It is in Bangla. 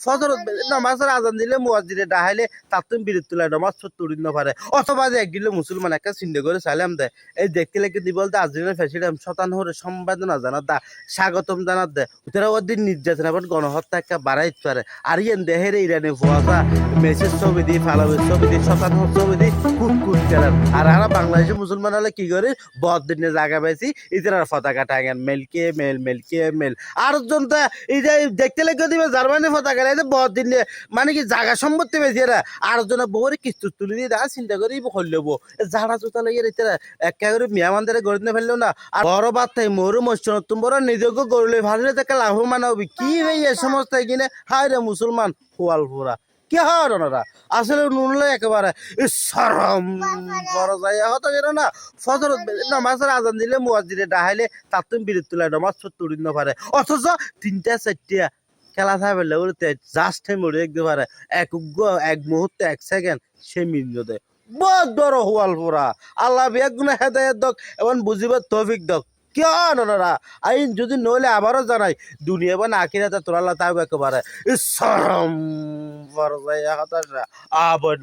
ফজরত নামাজের আজান দিলে মুয়াজ্জিনে ডাহাইলে তার তুমি বিরত তুলে নামাজ তুড়ি না পারে অথবা যে একদিলে মুসলমান একটা চিন্তা করে সালাম দেয় এই দেখতে লেগে দি বলতে আজরিনের প্রেসিডেন্ট শতান হরে সম্বেদনা জানাত দা স্বাগতম জানাত দেয় উতারা ওদিন নির্যাতন আবার গণহত্যা একটা বাড়াই পারে আর ইয়েন দেহের ইরানে ভুয়াশা মেসেজ ছবি দিয়ে ফালাবের ছবি দিয়ে শতান ছবি দিয়ে কুট খেলার আর আমরা বাংলাদেশের মুসলমান হলে কি করে বদিনে জায়গা পাইছি ইতারা পতাকা টাঙেন মেলকে মেল আর জন এই যে দেখতে লেগে দিবে জার্মানি পতাকা এই যে বদিনে মানে কি জায়গা সম্পত্তি পেয়েছি এরা আর জনে বউরে কিস্তুর তুলি দিয়ে দেখা চিন্তা করি হইলেব ঝাড়া জোতা লেগে এরা একা করে মিয়ামানদের গড়িতে ফেললেও না আর বড় বার্তায় মোরও মস্য তোমরা নিজেকে গড়লে ভালো থেকে লাভবান হবে কি ভাই এ সমস্ত কিনে হায় রে মুসলমান হোয়াল ফোরা কি হয় ওনারা আসলে নুনলে একেবারে সরম বড় যাই হতো যেন না ফজরত নামাজের আজান দিলে মুয়াজ্জিনে ডাহাইলে তার তুমি বিরত তুলে নামাজ তুড়ি না পারে অথচ 3টা 4টা খেলা থাকে বলতে জাস্ট মরে দেখতে পারে এক মুহূর্তে 1 সেকেন্ড সে মিল দেয় বহুত বড় হোয়াল ফোরা আল্লাহ বেগুনা হেদায়েত দক এবং বুঝিবার তৌফিক দক কেন ওনারা আইন যদি নইলে আবারও জানাই দুনিয়া বা না কিনা তা তোর আল্লাহ তাও একেবারে সরম বড় যাই হতাশা আবন